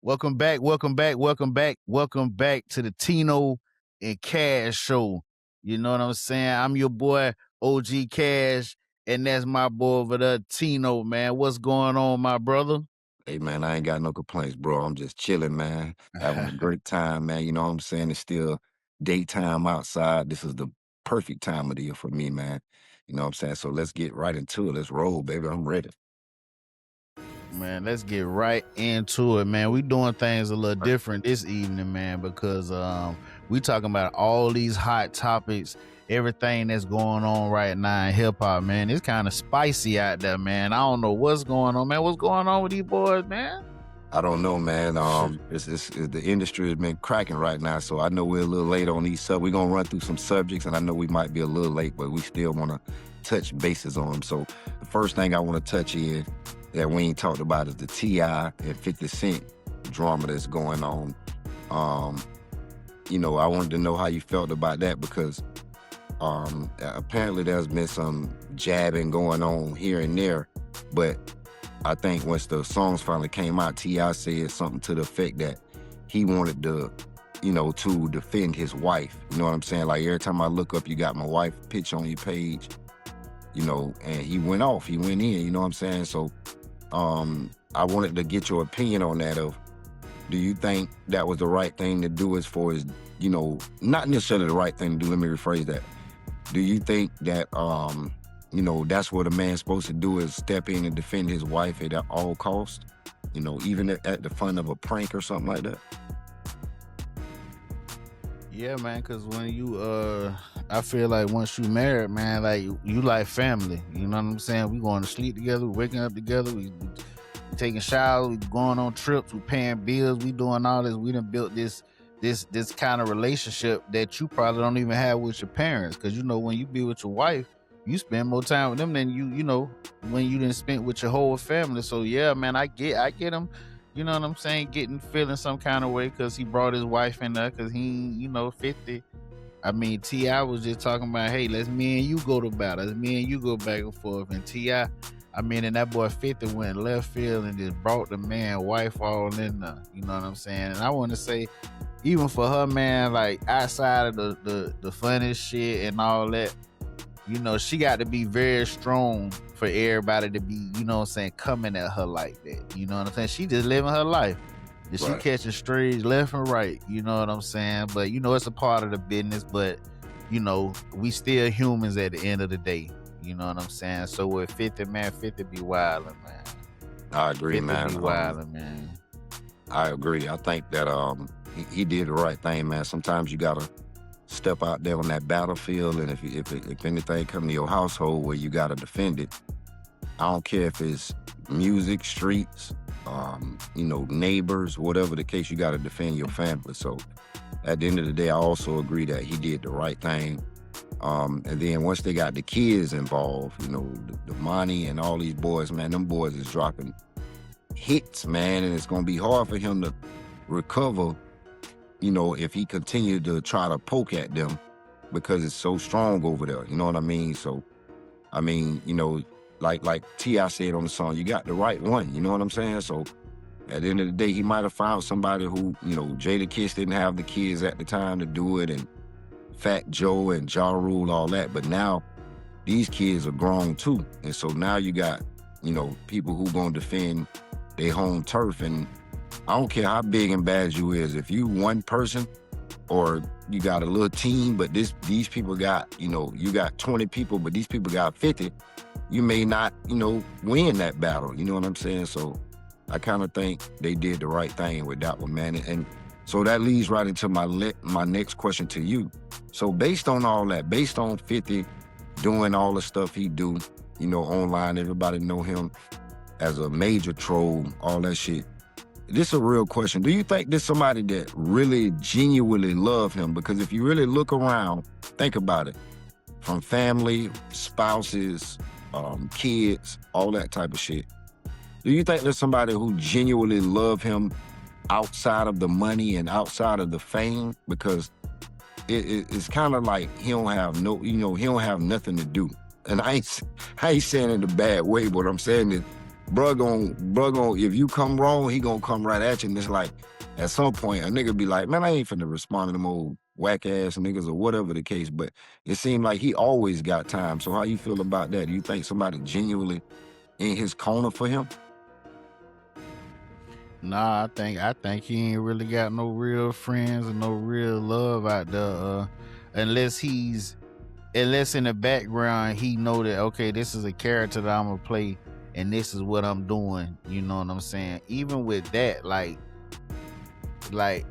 Welcome back, welcome back, welcome back, welcome back to the Tino and Cash show. You know what I'm saying? I'm your boy, OG Cash, and that's my boy over there, Tino, man. What's going on, my brother? Hey man, I ain't got no complaints, bro. I'm just chilling, man. Having a great time, man. You know what I'm saying? It's still daytime outside. This is the perfect time of the year for me, man. You know what I'm saying? So let's get right into it. Let's roll, baby. I'm ready. Man, let's get right into it, man. We doing things a little different this evening, man, because we talking about all these hot topics, everything that's going on right now in hip hop, man. It's kind of spicy out there, man. I don't know what's going on, man. What's going on with these boys, man? I don't know, man. It's the industry has been cracking right now, so I know we're a little late on these We're gonna run through some subjects, and I know we might be a little late, but we still want to touch bases on them. So the first thing I want to touch is that we ain't talked about is the T.I. and 50 Cent drama that's going on. I wanted to know how you felt about that because apparently there's been some jabbing going on here and there, but I think once the songs finally came out, T.I. said something to the effect that he wanted to defend his wife. You know what I'm saying? Like every time I look up, you got my wife pitch on your page, and he went off, he went in, you know what I'm saying? So I wanted to get your opinion on that do you think that was the right thing to do as far as, not necessarily the right thing to do, let me rephrase that. Do you think that, that's what a man's supposed to do is step in and defend his wife at all costs, even at the fun of a prank or something like that? Yeah, man, because when I feel like once you married, man, like you like family. You know what I'm saying? We going to sleep together, we waking up together, we taking showers, we going on trips, we paying bills, we doing all this. We done built this kind of relationship that you probably don't even have with your parents. Because when you be with your wife, you spend more time with them than when you didn't spend with your whole family. So yeah, man, I get him. You know what I'm saying? Feeling some kind of way because he brought his wife in there because he, 50. I mean, T.I. was just talking about, hey, let's me and you go to battle. Let's me and you go back and forth. And T.I., and that boy 50 went left field and just brought the man wife all in there. You know what I'm saying? And I want to say, even for her, man, like outside of the funny shit and all that, she got to be very strong for everybody to be, coming at her like that. You know what I'm saying? She just living her life. Right. She catching strays left and right. You know what I'm saying? But, it's a part of the business. But, we still humans at the end of the day. You know what I'm saying? So with 50, man, 50 be wildin', man. I agree, 50 man. Be wildin', man. I agree. I think that he did the right thing, man. Sometimes you gotta step out there on that battlefield, and if anything come to your household where you gotta defend it, I don't care if it's music, streets, neighbors, whatever the case, you gotta defend your family. So at the end of the day, I also agree that he did the right thing. And then once they got the kids involved, the money and all these boys, man, them boys is dropping hits, man, and it's gonna be hard for him to recover, if he continued to try to poke at them because it's so strong over there. You know what I mean? So, like T.I. said on the song, you got the right one. You know what I'm saying? So at the end of the day, he might have found somebody who, Jadakiss didn't have the kids at the time to do it, and Fat Joe and Ja Rule, all that. But now these kids are grown too. And so now you got, people who gonna defend their home turf. And I don't care how big and bad you is. If you one person or you got a little team, but these people got, you got 20 people, but these people got 50, you may not, win that battle. You know what I'm saying? So I kind of think they did the right thing with that one, man. And so that leads right into my next question to you. So based on all that, based on 50 doing all the stuff he do, online, everybody know him as a major troll, all that shit. This is a real question. Do you think there's somebody that really genuinely love him? Because if you really look around, think about it, from family, spouses, kids, all that type of shit. Do you think there's somebody who genuinely love him outside of the money and outside of the fame? Because it's kind of like he don't have he don't have nothing to do. And I ain't saying it in a bad way, but what I'm saying is bruh gon', if you come wrong, he gonna come right at you. And it's like, at some point, a nigga be like, man, I ain't finna respond to them old whack ass niggas or whatever the case. But it seemed like he always got time. So how you feel about that? Do you think somebody genuinely in his corner for him? Nah, I think he ain't really got no real friends and no real love out there. Unless in the background he know that, okay, this is a character that I'm gonna play and this is what I'm doing. You know what I'm saying? Even with that, like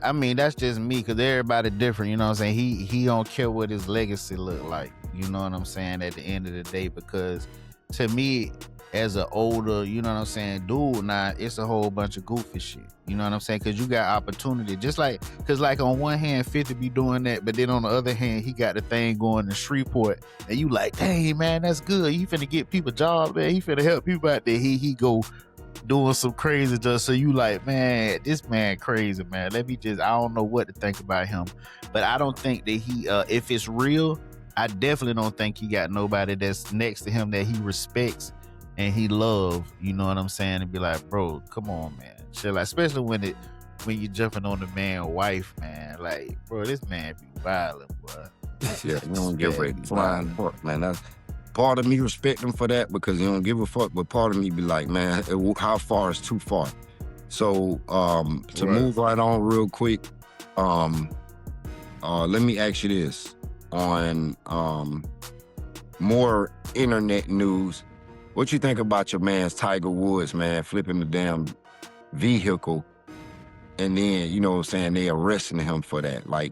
I mean, that's just me, because everybody different. You know what I'm saying? He don't care what his legacy look like. You know what I'm saying? At the end of the day, because to me, as an older, you know what I'm saying, dude, now it's a whole bunch of goofy shit. You know what I'm saying? Because you got opportunity. Just like, because like on one hand, 50 be doing that, but then on the other hand, he got the thing going in Shreveport, and you like, dang, man, that's good. He finna get people jobs, man. He finna help people out there. He go doing some crazy stuff. So you like, man, this man crazy, man. I don't know what to think about him. But I don't think that he, if it's real, I definitely don't think he got nobody that's next to him that he respects and he love, you know what I'm saying? And be like, bro, come on, man. Chill out. Especially when you jumping on the man's wife, man. Like, bro, this man be violent, boy. Yeah, you don't give a flying fuck, man. That's part of me respect him for that, because he don't give a fuck, but part of me be like, man, how far is too far? So to move right on real quick, let me ask you this. On more internet news, what you think about your man's Tiger Woods, man, flipping the damn vehicle, and then, you know what I'm saying, they arresting him for that? Like,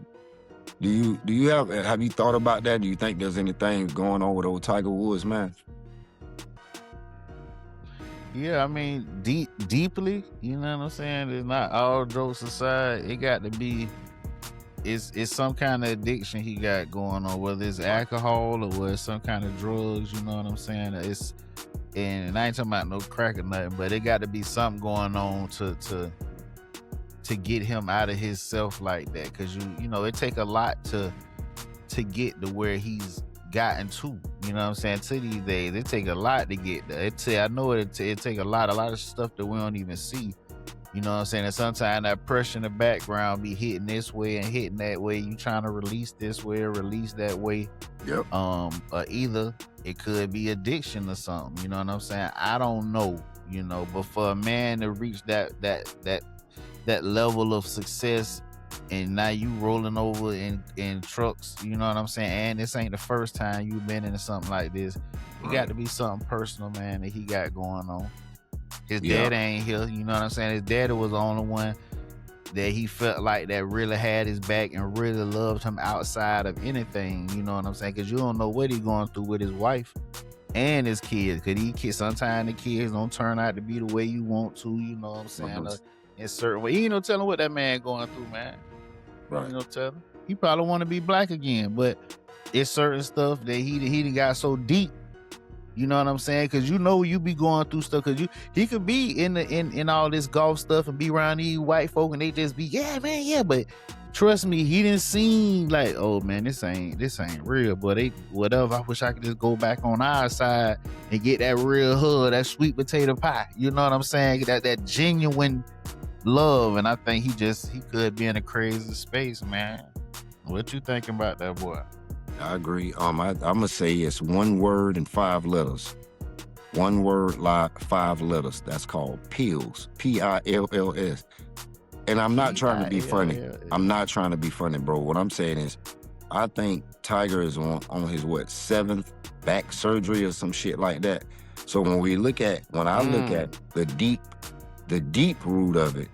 have you thought about that? Do you think there's anything going on with old Tiger Woods, man? Yeah, I mean, deeply, you know what I'm saying? It's not all jokes aside. It got to be, it's some kind of addiction he got going on, whether it's alcohol or whether it's some kind of drugs, you know what I'm saying? And I ain't talking about no crack or nothing, but it got to be something going on to get him out of his self like that. Cause you know, it take a lot to get to where he's gotten to, you know what I'm saying? To these days, it take a lot to get there. I know it take a lot of stuff that we don't even see. You know what I'm saying? And sometimes that pressure in the background be hitting this way and hitting that way. You trying to release this way or release that way. Yep. Or either it could be addiction or something. You know what I'm saying? I don't know. You know, but for a man to reach that level of success, and now you rolling over in trucks, you know what I'm saying? And this ain't the first time you've been into something like this. It got to be something personal, man, that he got going on. His dad ain't here, you know what I'm saying? His daddy was the only one that he felt like that really had his back and really loved him outside of anything, you know what I'm saying? Because you don't know what he's going through with his wife and his kids. Because sometimes the kids don't turn out to be the way you want to, you know what I'm saying? In certain way. You ain't no telling what that man going through, man. Right. You know telling. He probably want to be black again, but it's certain stuff that he done got so deep. You know what I'm saying? Because you know you be going through stuff. Because he could be in all this golf stuff and be around these white folk and they just be, yeah, man, yeah. But trust me, he didn't seem like, oh man, this ain't real. But whatever. I wish I could just go back on our side and get that real hood, that sweet potato pie. You know what I'm saying? That genuine love. And I think he could be in a crazy space, man. What you thinking about that, boy? I agree. I'm gonna say it's one word and 5 letters. One word, 5 letters. That's called pills. Pills. And I'm not trying to be funny. I'm not trying to be funny, bro. What I'm saying is, I think Tiger is on his 7th back surgery or some shit like that. So when I look at the deep root of it,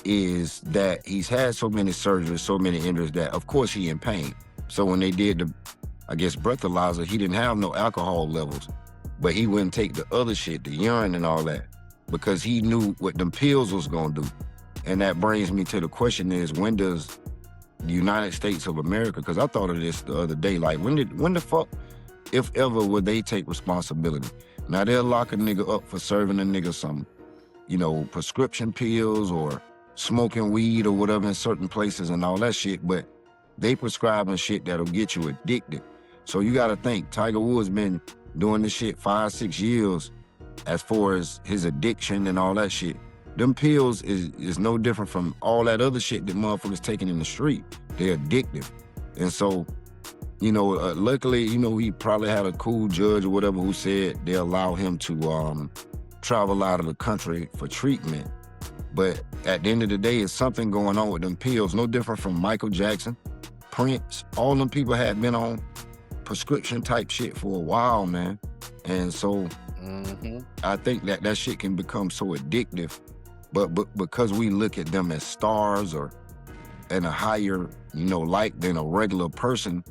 is that he's had so many surgeries, so many injuries that of course he in pain. So when they did the breathalyzer, he didn't have no alcohol levels, but he wouldn't take the other shit, the urine and all that, because he knew what them pills was gonna do. And that brings me to the question is, when does the United States of America, because I thought of this the other day, like when the fuck, if ever, would they take responsibility? Now they'll lock a nigga up for serving a nigga some, prescription pills or smoking weed or whatever in certain places and all that shit, but they prescribing shit that'll get you addicted. So you gotta think, Tiger Woods been doing this shit 5-6 years, as far as his addiction and all that shit. Them pills is no different from all that other shit that motherfuckers taking in the street. They're addictive. And so, you know, luckily, you know, he probably had a cool judge or whatever who said they allow him to travel out of the country for treatment. But at the end of the day, it's something going on with them pills, no different from Michael Jackson, Prince. All them people had been on prescription type shit for a while, man. And so I think that shit can become so addictive, but because we look at them as stars or in a higher, you know, light than a regular person,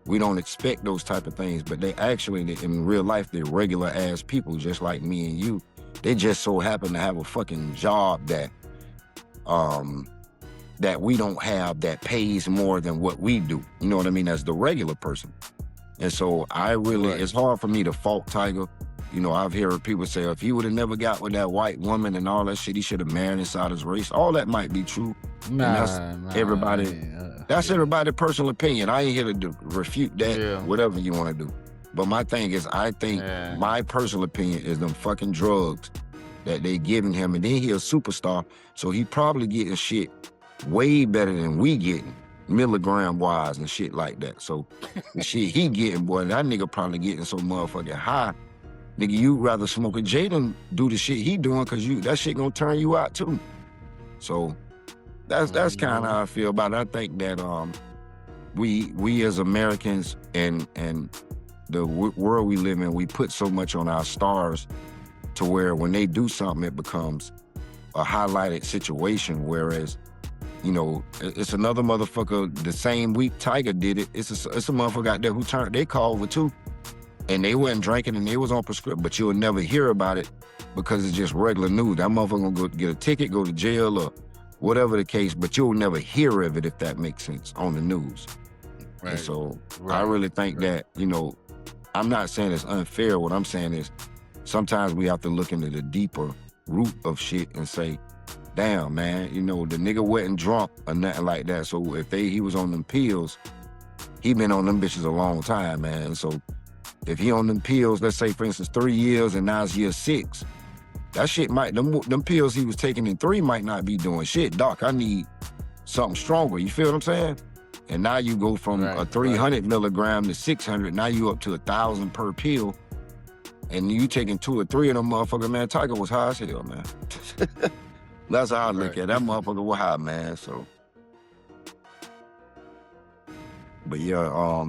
we don't expect those type of things. But they actually, in real life, they're regular ass people just like me and you. They just so happen to have a fucking job that that we don't have, that pays more than what we do. You know what I mean? As the regular person. And so I really, it's hard for me to fault Tiger. You know, I've heard people say, if he would have never got with that white woman and all that shit, he should have married inside his race. All that might be true. That's everybody's personal opinion. I ain't here to refute that, whatever you want to do. But my thing is, I think my personal opinion is them fucking drugs that they giving him. And then he a superstar, so he probably getting shit way better than we getting, milligram wise and shit like that. So the shit he getting, boy, that nigga probably getting so motherfucking high. Nigga, you rather smoke a J than do the shit he doing, cause that shit gonna turn you out too. So that's kind of how I feel about it. I think that we as Americans and the world we live in, we put so much on our stars to where when they do something, it becomes a highlighted situation. Whereas, you know, it's another motherfucker, the same week Tiger did it, it's a motherfucker out there who turned their car over too. And they wasn't drinking and they was on prescription, but you'll never hear about it because it's just regular news. That motherfucker gonna go get a ticket, go to jail or whatever the case, but you'll never hear of it, if that makes sense, on the news. Right. And so I really think that, you know, I'm not saying it's unfair. What I'm saying is sometimes we have to look into the deeper root of shit and say, damn, man, you know, the nigga wasn't drunk or nothing like that. So if he was on them pills, he been on them bitches a long time, man. So if he on them pills, let's say for instance 3 years and now it's year 6, that shit might, them pills he was taking in 3 might not be doing shit. Doc, I need something stronger. You feel what I'm saying? And now you go from a 300 milligram to 600. Now you up to 1,000 per pill. And you taking 2 or 3 of them motherfuckers, man. Tiger was high as hell, man. That's how I look at it. That motherfucker was high, man. So, but yeah,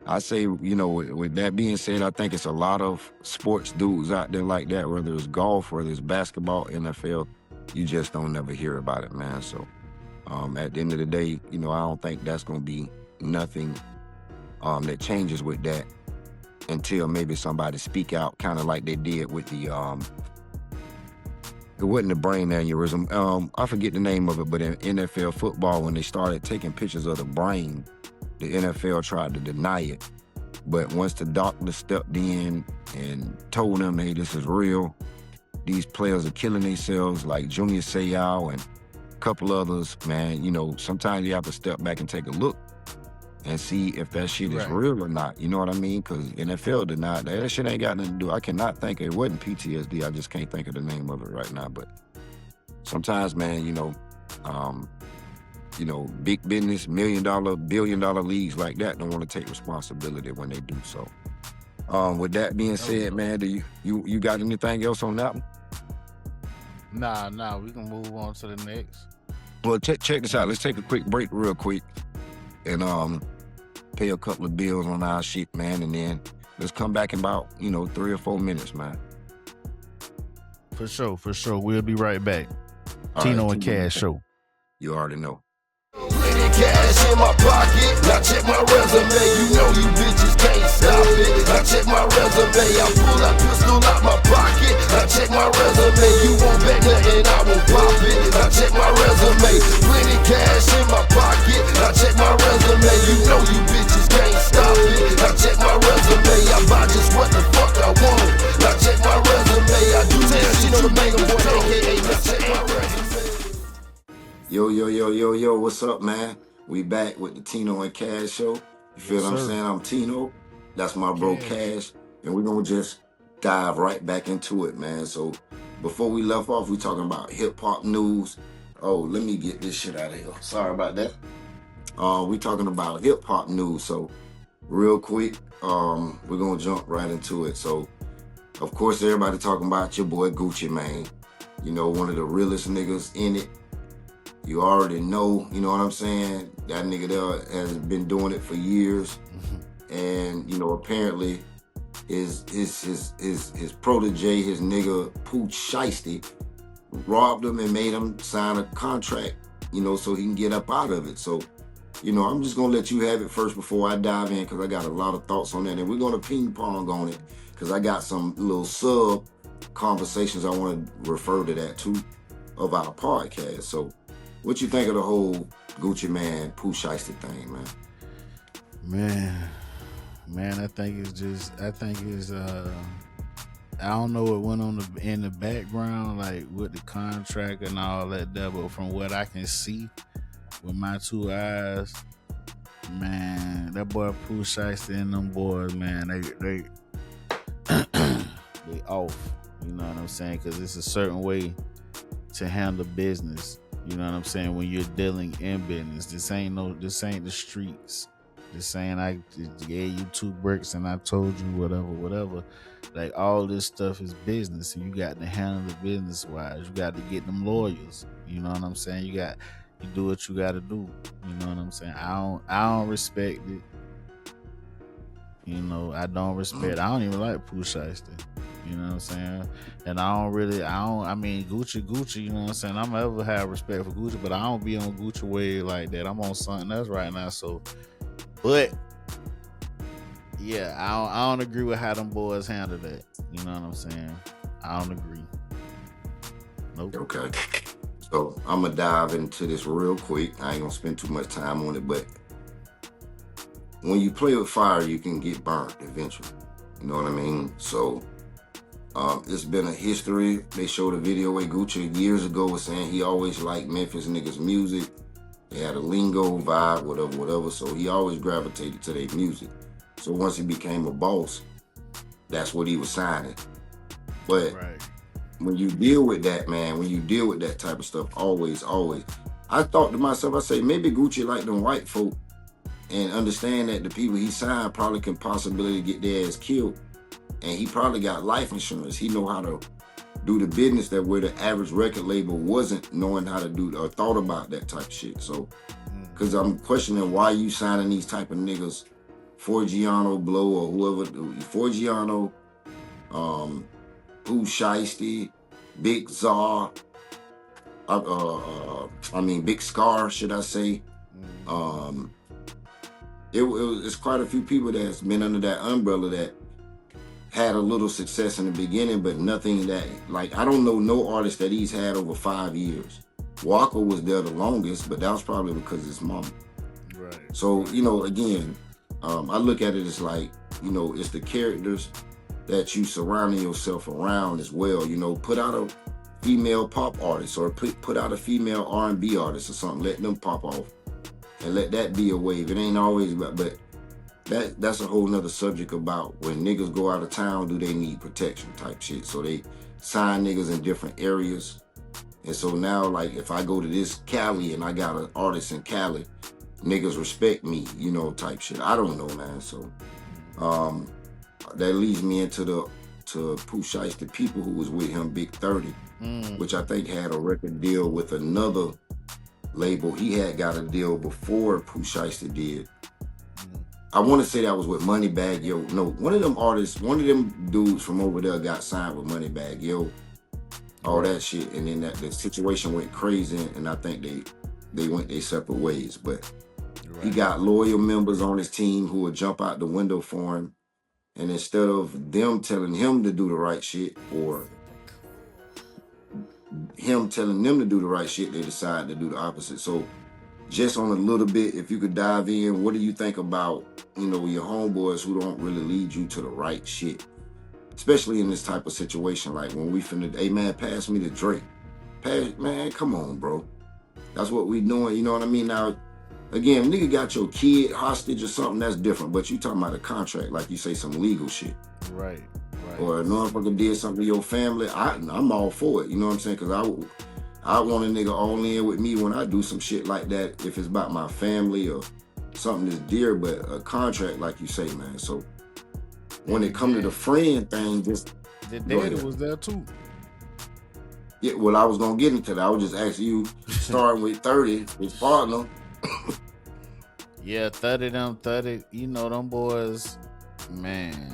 I say, you know, with that being said, I think it's a lot of sports dudes out there like that, whether it's golf, whether it's basketball, NFL, you just don't never hear about it, man. So at the end of the day, you know, I don't think that's going to be nothing that changes with that until maybe somebody speak out, kind of like they did with the, it wasn't the brain aneurysm. I forget the name of it, but in NFL football, when they started taking pictures of the brain, the NFL tried to deny it. But once the doctor stepped in and told them, hey, this is real, these players are killing themselves, like Junior Seau and a couple others, man, you know, sometimes you have to step back and take a look and see if that shit is real or not. You know what I mean? Because NFL denied that. That shit ain't got nothing to do. I cannot think of it. It wasn't PTSD. I just can't think of the name of it right now. But sometimes, man, you know, big business, $1 million, $1 billion leagues like that don't want to take responsibility when they do so. With that being said, man, do you got anything else on that one? Nah, we can move on to the next. Well, check this out. Let's take a quick break real quick and pay a couple of bills on our shit, man, and then let's come back in about, 3 or 4 minutes, man. For sure. We'll be right back. Tino and Cash Show. You already know. Plenty cash in my pocket. Now check my resume. You know you bitches can't stop it. Now check my resume. I pull that pistol out my pocket. Now check my resume. You won't bet nothing, I won't pop it. Now check my resume. Plenty cash in my pocket. Now check my resume. You know you bitches can't stop it. Now check my resume. I buy just what the fuck I want. Now check my resume. I do that shit you make them want. AKA now check my resume. Yo, what's up, man? We back with the Tino and Cash Show. You feel what I'm saying? I'm Tino. That's my bro Cash. And we're gonna just dive right back into it, man. So before we left off, we talking about hip hop news. Oh, let me get this shit out of here. Sorry about that. We talking about hip hop news. So real quick, we're gonna jump right into it. So of course, everybody talking about your boy Gucci Mane. You know, one of the realest niggas in it. You already know, you know what I'm saying? That nigga there has been doing it for years. And, you know, apparently his protege, his nigga POOH SHIESTY, robbed him and made him sign a contract, you know, so he can get up out of it. So, you know, I'm just gonna let you have it first before I dive in, because I got a lot of thoughts on that. And we're gonna ping pong on it, because I got some little sub conversations I want to refer to that too of our podcast. So what you think of the whole Gucci Mane, POOH SHIESTY thing, man? Man, I think it's I don't know what went on in the background, like with the contract and all that there, but from what I can see with my two eyes, man, that boy POOH SHIESTY and them boys, man, they off. You know what I'm saying? Because it's a certain way to handle business. You know what I'm saying? When you're dealing in business, this ain't the streets. This ain't I gave you 2 bricks and I told you whatever. Like all this stuff is business, and you got to handle it business wise. You got to get them lawyers. You know what I'm saying? You do what you got to do. You know what I'm saying? I don't respect it. You know, I don't even like POOH SHIESTY. You know what I'm saying? And I mean, Gucci, you know what I'm saying? I'm ever have respect for Gucci, but I don't be on Gucci wave like that. I'm on something else right now, so. But, yeah, I don't agree with how them boys handle that. You know what I'm saying? I don't agree. Nope. Okay. So, I'm going to dive into this real quick. I ain't going to spend too much time on it, but when you play with fire, you can get burnt eventually. You know what I mean? So, it's been a history. They showed a video where Gucci years ago was saying he always liked Memphis niggas' music. They had a lingo, vibe, whatever. So he always gravitated to their music. So once he became a boss, that's what he was signing. But when you deal with that, man, when you deal with that type of stuff, always, I thought to myself, I say, maybe Gucci like them white folk and understand that the people he signed probably can possibly get their ass killed. And he probably got life insurance. He know how to do the business that where the average record label wasn't knowing how to do or thought about that type of shit. So, because I'm questioning why you signing these type of niggas, Forgiano, Blow, or whoever, Forgiano, POOH SHIESTY, Big Czar, Big Scar, should I say? It's quite a few people that's been under that umbrella that had a little success in the beginning, but nothing that, like, I don't know no artist that he's had over 5 years. Walker was there the longest, but that was probably because of his mama. Right. So, you know, again, I look at it as like, you know, it's the characters that you surrounding yourself around as well. You know, put out a female pop artist or put out a female R&B artist or something. Let them pop off and let that be a wave. It ain't always about, but that's a whole nother subject about when niggas go out of town, do they need protection type shit. So they sign niggas in different areas. And so now, like, if I go to this Cali and I got an artist in Cali, niggas respect me, you know, type shit. I don't know, man. So that leads me into POOH SHIESTY, people who was with him, Big 30, which I think had a record deal with another label. He had got a deal before POOH SHIESTY did. I want to say that was with Moneybagg Yo. No, one of them artists, one of them dudes from over there got signed with Moneybagg Yo. All that shit, and then the situation went crazy, and I think they went their separate ways. But he got loyal members on his team who would jump out the window for him, and instead of them telling him to do the right shit or him telling them to do the right shit, they decide to do the opposite. So just on a little bit, if you could dive in, what do you think about, you know, your homeboys who don't really lead you to the right shit? Especially in this type of situation, like when we finna, hey man, pass me the Drake. Man, come on, bro. That's what we doing, you know what I mean? Now, again, nigga got your kid hostage or something, that's different. But you talking about a contract, like you say, some legal shit. Right. or a motherfucker did something to your family, I'm all for it. You know what I'm saying? Because I want a nigga all in with me when I do some shit like that. If it's about my family or something that's dear, but a contract, like you say, man. So when it come to the friend thing, just the daddy was there too. Yeah, well, I was gonna get into that. I was just asking you, starting with 30, his partner. Yeah, 30. You know them boys, man.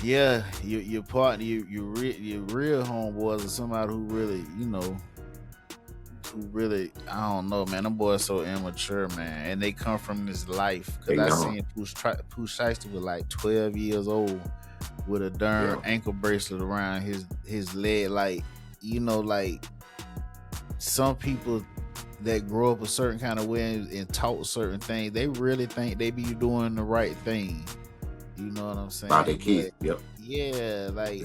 Yeah, your partner, your real homeboys are somebody who really, you know, I don't know, man. Them boys so immature, man, and they come from this life. Cause I seen POOH SHIESTY was like 12 years old with a darn ankle bracelet around his leg, like, you know, like some people that grow up a certain kind of way and taught certain things, they really think they be doing the right thing. You know what I'm saying? By the kid, yeah, like,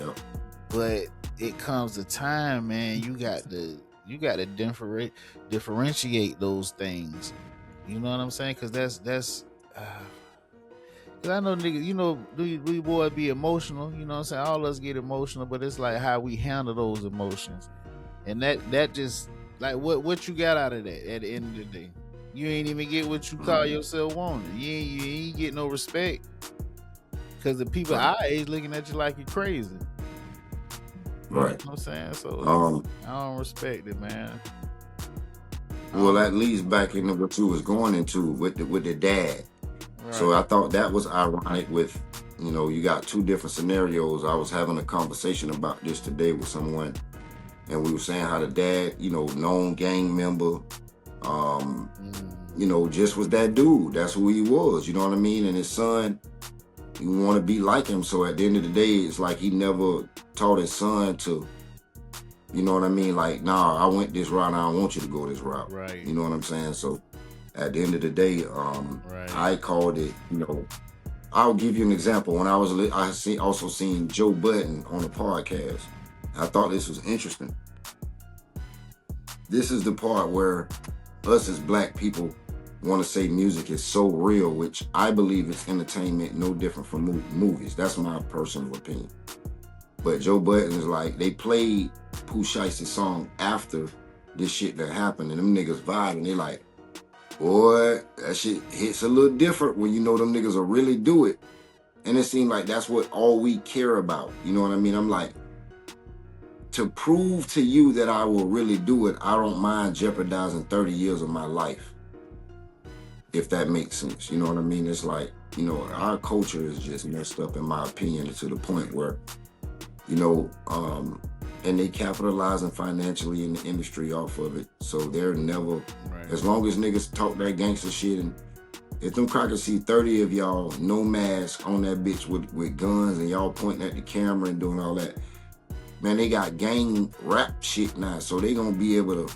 but it comes to time, man. You got to differentiate those things. You know what I'm saying? Because that's. Cause I know niggas, you know, we boys be emotional. You know what I'm saying? All of us get emotional, but it's like how we handle those emotions, and that just like what you got out of that at the end of the day. You ain't even get what you call yourself wanting. You ain't get no respect. Because the people our age looking at you like you're crazy. Right. You know what I'm saying? So I don't respect it, man. Well, that leads back into what you was going into with the dad. Right. So I thought that was ironic with, you know, you got two different scenarios. I was having a conversation about this today with someone, and we were saying how the dad, you know, known gang member, you know, just was that dude. That's who he was, you know what I mean? And his son, you want to be like him. So at the end of the day, it's like he never taught his son to, you know what I mean? Like, nah, I went this route, I don't want you to go this route. Right. You know what I'm saying? So at the end of the day, I called it, you know, I'll give you an example. When I also seen Joe Budden on a podcast. I thought this was interesting. This is the part where us as black people want to say music is so real, which I believe is entertainment, no different from movies. That's my personal opinion. But Joe Budden is like, they played POOH SHIESTY's song after this shit that happened, and them niggas vibing. They like, boy, that shit hits a little different when you know them niggas will really do it. And it seemed like that's what all we care about. You know what I mean? I'm like, to prove to you that I will really do it, I don't mind jeopardizing 30 years of my life. If that makes sense. You know what I mean? It's like, you know, our culture is just messed up, in my opinion, to the point where, you know, and they capitalizing financially in the industry off of it. So they're never, as long as niggas talk that gangster shit, and if them crackers see 30 of y'all, no mask, on that bitch with guns, and y'all pointing at the camera and doing all that, man, they got gang rap shit now. So they gonna be able to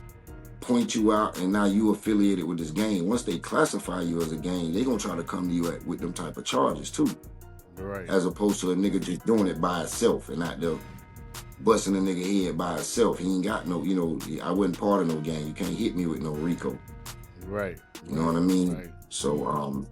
point you out, and now you affiliated with this gang. Once they classify you as a gang, they gonna try to come to you with them type of charges too. Right. As opposed to a nigga just doing it by itself and not there busting a nigga head by itself. He ain't got no, you know, I wasn't part of no gang. You can't hit me with no RICO. Right. You know what I mean? Right. So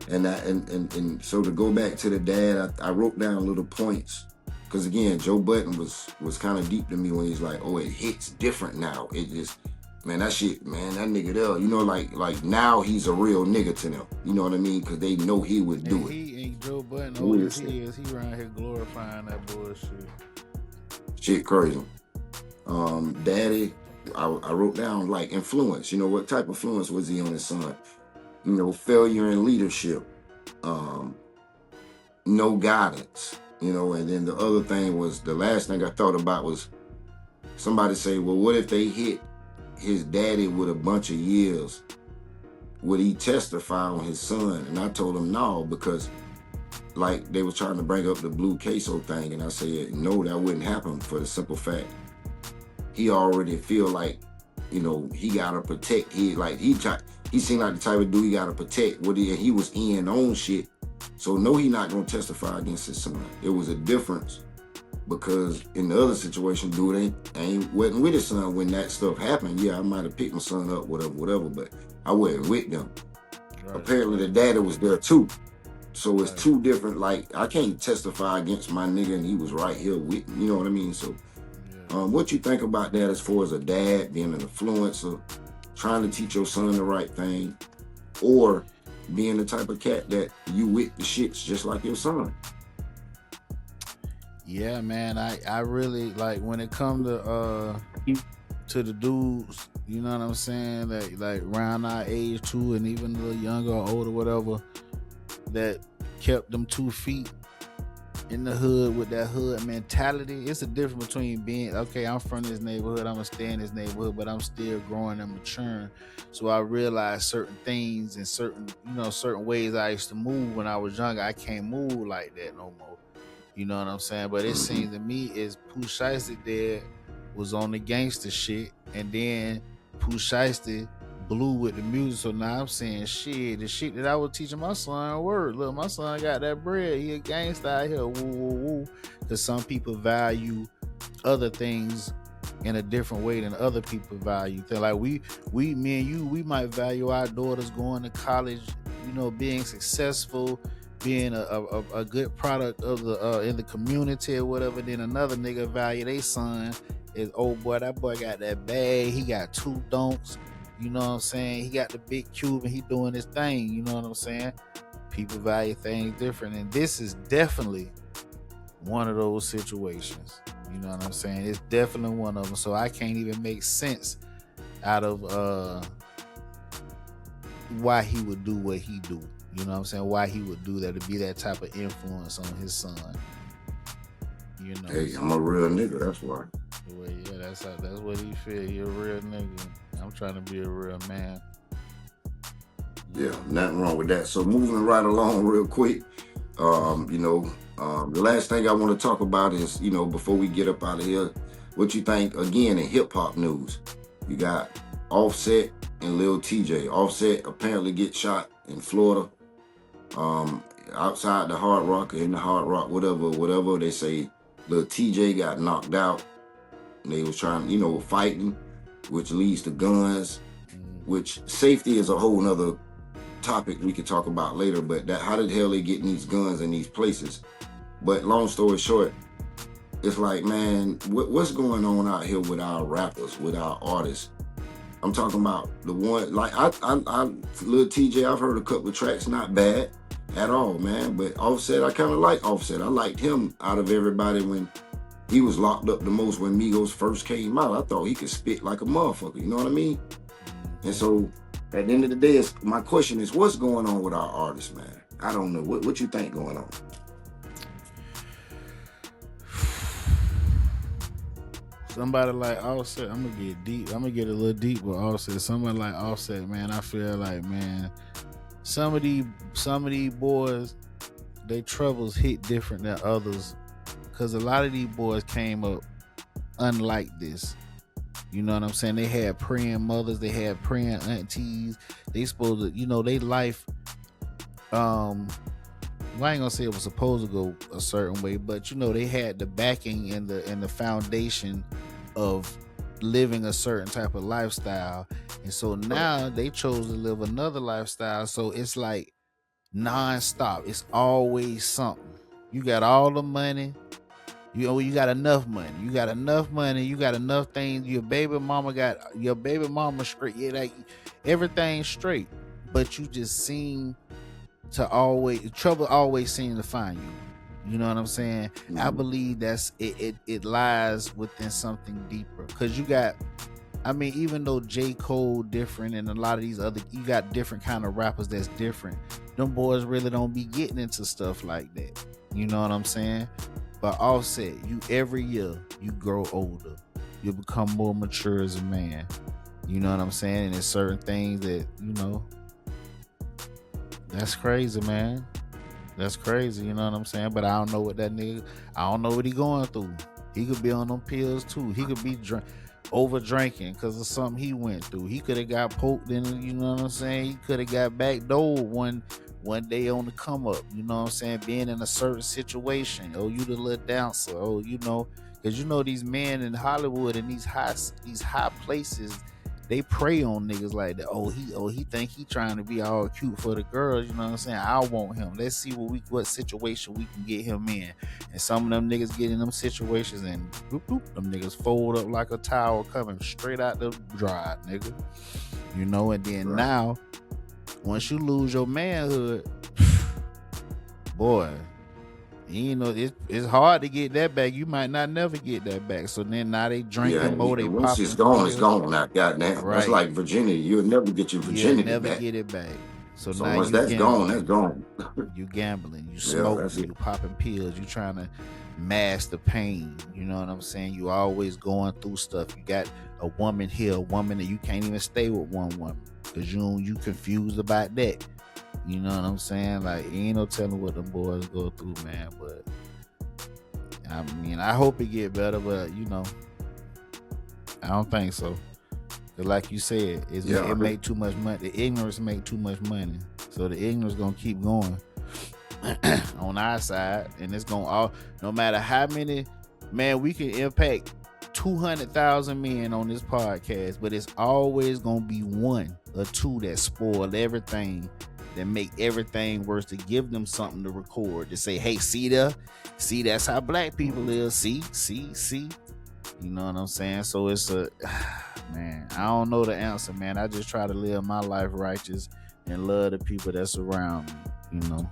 and so to go back to the dad, I wrote down little points. Cause again, Joe Budden was kind of deep to me when he's like, oh, it hits different now. It just, man, that shit, man, that nigga there, you know, like now he's a real nigga to them. You know what I mean? Because they know he would do it. He ain't Joe Budden, old as he is, he around here glorifying that bullshit. Shit crazy. Daddy, I wrote down like influence. You know, what type of influence was he on his son? You know, failure in leadership. No guidance. You know, and then the other thing was, the last thing I thought about was somebody say, well, what if they hit his daddy with a bunch of years? Would he testify on his son? And I told him no, because like they was trying to bring up the blue queso thing, and I said, no, that wouldn't happen, for the simple fact he already feel like, you know, he gotta protect. He seemed like the type of dude he gotta protect. He was in on shit. So no, he not gonna testify against his son. It was a difference, because in the other situation, dude wasn't with his son when that stuff happened. Yeah, I might have picked my son up, whatever, but I wasn't with them. Right. Apparently the daddy was there too. So it's two different, like, I can't testify against my nigga and he was right here with me, you know what I mean? So what you think about that as far as a dad being an influencer, trying to teach your son the right thing, or being the type of cat that you with the shits just like your son? Yeah, man, I really like when it comes to the dudes, you know what I'm saying, that like around our age too, and even a little younger or older, whatever, that kept them 2 feet in the hood with that hood mentality. It's a difference between being, okay, I'm from this neighborhood, I'm gonna stay in this neighborhood, but I'm still growing and maturing. So I realized certain things and certain ways I used to move when I was younger. I can't move like that no more. You know what I'm saying? But it seems to me is POOH SHIESTY there was on the gangster shit, and then POOH SHIESTY blew with the music. So now I'm saying, shit, the shit that I was teaching my son, word, look, my son got that bread, he a gangster out here, woo, woo, woo. Because some people value other things in a different way than other people value. Like me and you, we might value our daughters going to college, you know, being successful, being a good product of the in the community or whatever. Then another nigga value their son is, oh boy, that boy got that bag, he got 2 donks, you know what I'm saying, he got the big Cuban, he doing his thing, you know what I'm saying. People value things different, and this is definitely one of those situations, you know what I'm saying. It's definitely one of them. So I can't even make sense out of why he would do what he do. You know what I'm saying? Why he would do that, to be that type of influence on his son. You know. Hey, I'm a real nigga, that's why. Well, yeah, that's what he feel. You're a real nigga. I'm trying to be a real man. Yeah, nothing wrong with that. So moving right along real quick, the last thing I want to talk about is, you know, before we get up out of here, what you think, again, in hip-hop news. You got Offset and Lil TJAY. Offset apparently gets shot in Florida, outside the Hard Rock, or in the Hard Rock, whatever. They say Lil TJAY got knocked out. And they was trying, you know, fighting, which leads to guns, which safety is a whole nother topic we could talk about later, but that, how the hell they getting these guns in these places? But long story short, it's like, man, what's going on out here with our rappers, with our artists? I'm talking about the one, like, Lil TJAY, I've heard a couple of tracks, not bad at all, man. But Offset, I kind of like Offset. I liked him out of everybody when he was locked up the most when Migos first came out. I thought he could spit like a motherfucker, you know what I mean? And so, at the end of the day, my question is, what's going on with our artists, man? I don't know. What you think going on? Somebody like Offset, I'm gonna get deep. I'm gonna get a little deep with Offset. Somebody like Offset, man, I feel like, man, some of these boys, their troubles hit different than others, because a lot of these boys came up unlike this. You know what I'm saying? They had praying mothers, they had praying aunties. They supposed to, you know, they life, well, I ain't gonna say it was supposed to go a certain way, but you know, they had the backing and the foundation of living a certain type of lifestyle. And so now they chose to live another lifestyle. So it's like non-stop. It's always something. You got all the money. You know, you got enough money. You got enough money. You got enough things. Your baby mama straight. Yeah, like everything straight. But you just seem to always seem to find you. You know what I'm saying? Mm-hmm. I believe that's it lies within something deeper. Because you got, I mean, even though J. Cole different and a lot of these other, you got different kind of rappers that's different. Them boys really don't be getting into stuff like that. You know what I'm saying? But Offset, you every year you grow older. You become more mature as a man. You know what I'm saying? And there's certain things that, you know, that's crazy, man. That's crazy, you know what I'm saying? But I don't know what that nigga, I don't know what he going through. He could be on them pills too. He could be over drinking because of something he went through. He could have got poked in, you know what I'm saying? He could have got backdoored one day on the come up, you know what I'm saying? Being in a certain situation. Oh, you the little dancer. Oh, you know, because you know these men in Hollywood and these high places, they prey on niggas like that. Oh, he think he trying to be all cute for the girls. You know what I'm saying? I want him. Let's see what situation we can get him in. And some of them niggas get in them situations and boop, boop, them niggas fold up like a towel coming straight out the drive, nigga. You know, and then now, once you lose your manhood, boy, you know, it's hard to get that back. You might not never get that back. So then now they drinking more, they popping. Once it's gone, it's gone now. Goddamn. Right. That's like virginity. You'll never get your virginity back. You'll never get it back. So now once that's gone, that's gone. You gambling, you smoking, you popping pills, you trying to mask the pain. You know what I'm saying? You always going through stuff. You got a woman here, a woman that you can't even stay with one woman because you confused about that. You know what I'm saying? Like, ain't no telling what them boys go through, man. But I mean, I hope it get better, but you know, I don't think so. Cause like you said, it make too much money. The ignorance make too much money, so the ignorance gonna keep going on our side, and it's gonna no matter how many, man, we can impact 200,000 men on this podcast, but it's always gonna be one or two that spoil everything, that make everything worse, to give them something to record, to say, hey, see that's how black people live, see, you know what I'm saying? So it's man, I don't know the answer, man. I just try to live my life righteous and love the people that's around me, you know?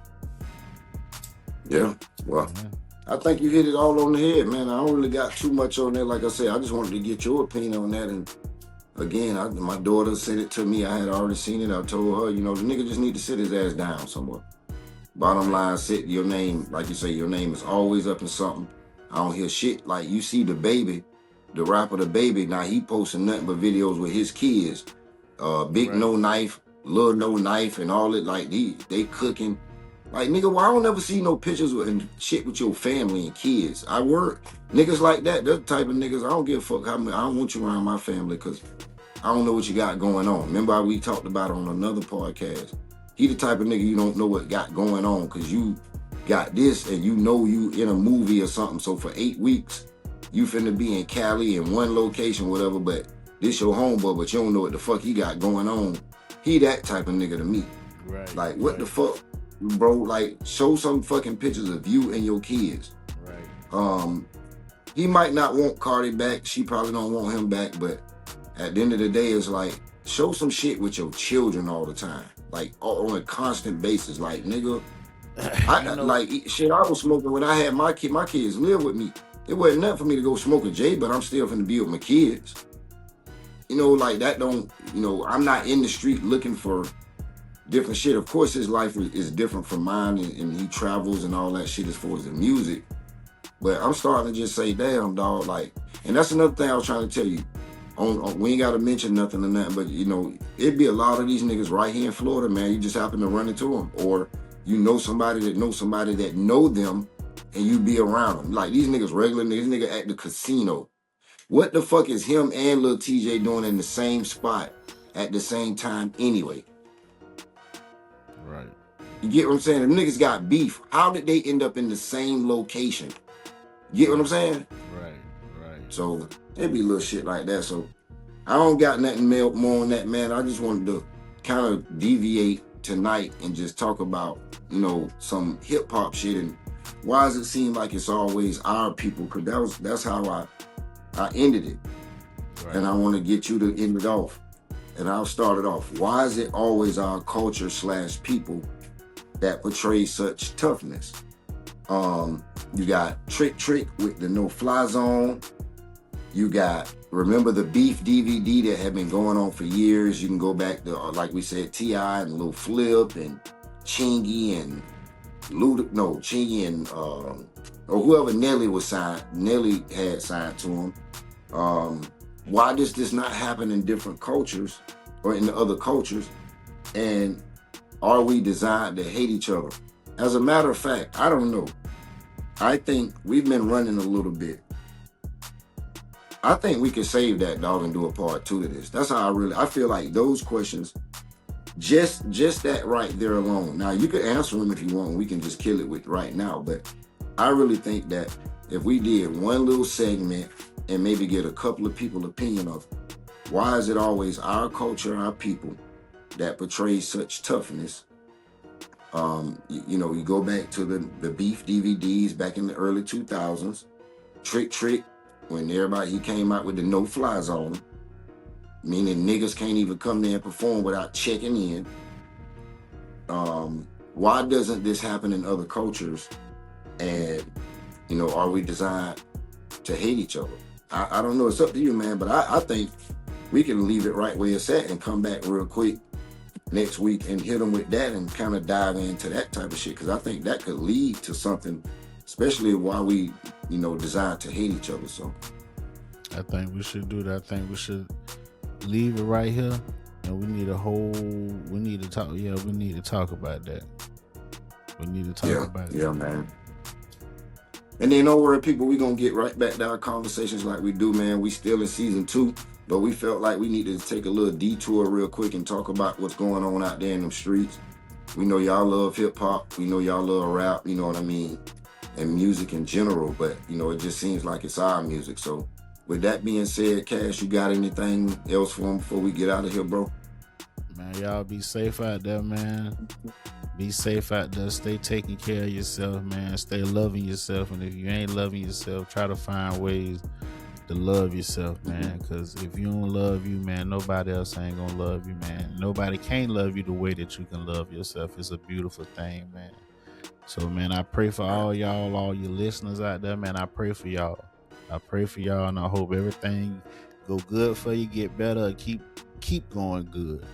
Yeah, well, I think you hit it all on the head, man. I don't really got too much on that. Like I said, I just wanted to get your opinion on that. And again, my daughter said it to me. I had already seen it. I told her, you know, the nigga just need to sit his ass down somewhere. Bottom line, sit your name, like you say, your name is always up in something. I don't hear shit. Like you see the baby, the rapper The Baby, now he posting nothing but videos with his kids. Big No Knife, Lil No Knife, and all it, like they cooking. Like, nigga, well, I don't ever see no pictures and shit with your family and kids. I work. Niggas like that, they're the type of niggas, I don't give a fuck how many, I don't want you around my family because I don't know what you got going on. Remember how we talked about it on another podcast? He the type of nigga you don't know what got going on because you got this and you know you in a movie or something. So for 8 weeks, you finna be in Cali in one location, whatever, but this your homeboy, but you don't know what the fuck he got going on. He that type of nigga to me. Right. Like, what the fuck? Bro, like, show some fucking pictures of you and your kids. Right. He might not want Cardi back. She probably don't want him back. But at the end of the day, it's like, show some shit with your children all the time. Like, on a constant basis. Like, nigga, like, shit, I was smoking when I had my kids live with me. It wasn't nothing for me to go smoke a J, but I'm still finna be with my kids. You know, like, that don't, you know, I'm not in the street looking for different shit. Of course, his life is different from mine, and he travels and all that shit as far as the music. But I'm starting to just say, damn, dog, like, and that's another thing I was trying to tell you. We ain't got to mention nothing or nothing, but, you know, it'd be a lot of these niggas right here in Florida, man. You just happen to run into them, or you know somebody that know them, and you be around them. Like, these niggas regular niggas, nigga at the casino. What the fuck is him and Lil TJAY doing in the same spot at the same time anyway? Right. You get what I'm saying? The niggas got beef. How did they end up in the same location? You get what I'm saying? Right. So it'd be little shit like that. So I don't got nothing more on that, man. I just wanted to kind of deviate tonight and just talk about, you know, some hip hop shit and why does it seem like it's always our people? Because that's how I ended it. Right. And I want to get you to end it off. And I'll start it off. Why is it always our culture / people that portray such toughness? You got Trick with the No Fly Zone. You got Remember the Beef DVD that had been going on for years. You can go back to, like we said, T.I. and Lil Flip and Chingy and Chingy and or whoever Nelly had signed to him. Why does this not happen in different cultures or in the other cultures? And are we designed to hate each other? As a matter of fact, I don't know. I think we've been running a little bit. I think we can save that, dog, and do a part 2 to this. That's how I feel like those questions, just that right there alone. Now, you can answer them if you want. We can just kill it with right now. But I really think that if we did one little segment and maybe get a couple of people's opinion of Why is it always our culture, our people that portray such toughness? You know, you go back to the Beef DVDs back in the early 2000s. Trick, when he came out with the no-fly zone, meaning niggas can't even come there and perform without checking in. Why doesn't this happen in other cultures? And, you know, are we designed to hate each other? I don't know. It's up to you, man. But I think we can leave it right where it's at and come back real quick next week and hit them with that and kind of dive into that type of shit. Because I think that could lead to something, especially while we, you know, designed to hate each other. So I think we should do that. I think we should leave it right here. And we need to talk. Yeah, we need to talk about that. We need to talk about it. Yeah, man. And then don't worry, people, we gonna get right back to our conversations like we do, man. We still in season 2, but we felt like we needed to take a little detour real quick and talk about what's going on out there in them streets. We know y'all love hip hop. We know y'all love rap, you know what I mean? And music in general, but you know, it just seems like it's our music. So with that being said, Cash, you got anything else for them before we get out of here, bro? Man, y'all be safe out there, man. Be safe out there. Stay taking care of yourself, man. Stay loving yourself. And if you ain't loving yourself, try to find ways to love yourself, man. Because if you don't love you, man, nobody else ain't gonna love you, man. Nobody can love you the way that you can love yourself. It's a beautiful thing, man. So, man, I pray for all y'all, all your listeners out there, man. I pray for y'all. I pray for y'all, and I hope everything go good for you, get better, keep going good.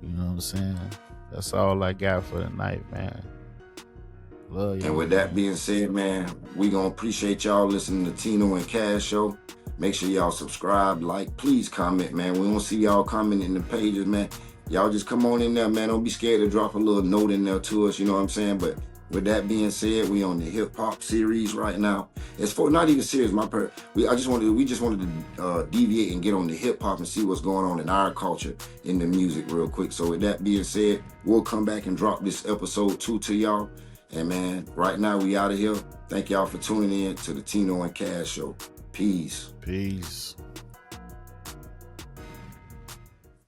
You know what I'm saying? That's all I got for tonight, man. Love you. And with that being said, man, we gonna appreciate y'all listening to Tino and Cash Show. Make sure y'all subscribe, like, please comment, man. We want to see y'all commenting in the pages, man. Y'all just come on in there, man. Don't be scared to drop a little note in there to us, you know what I'm saying? But with that being said, we on the hip hop series right now. It's for not even serious, we just wanted to deviate and get on the hip hop and see what's going on in our culture in the music real quick. So with that being said, we'll come back and drop this episode 2 to y'all. And man, right now we out of here. Thank y'all for tuning in to the Tino and Cash Show. Peace. Peace.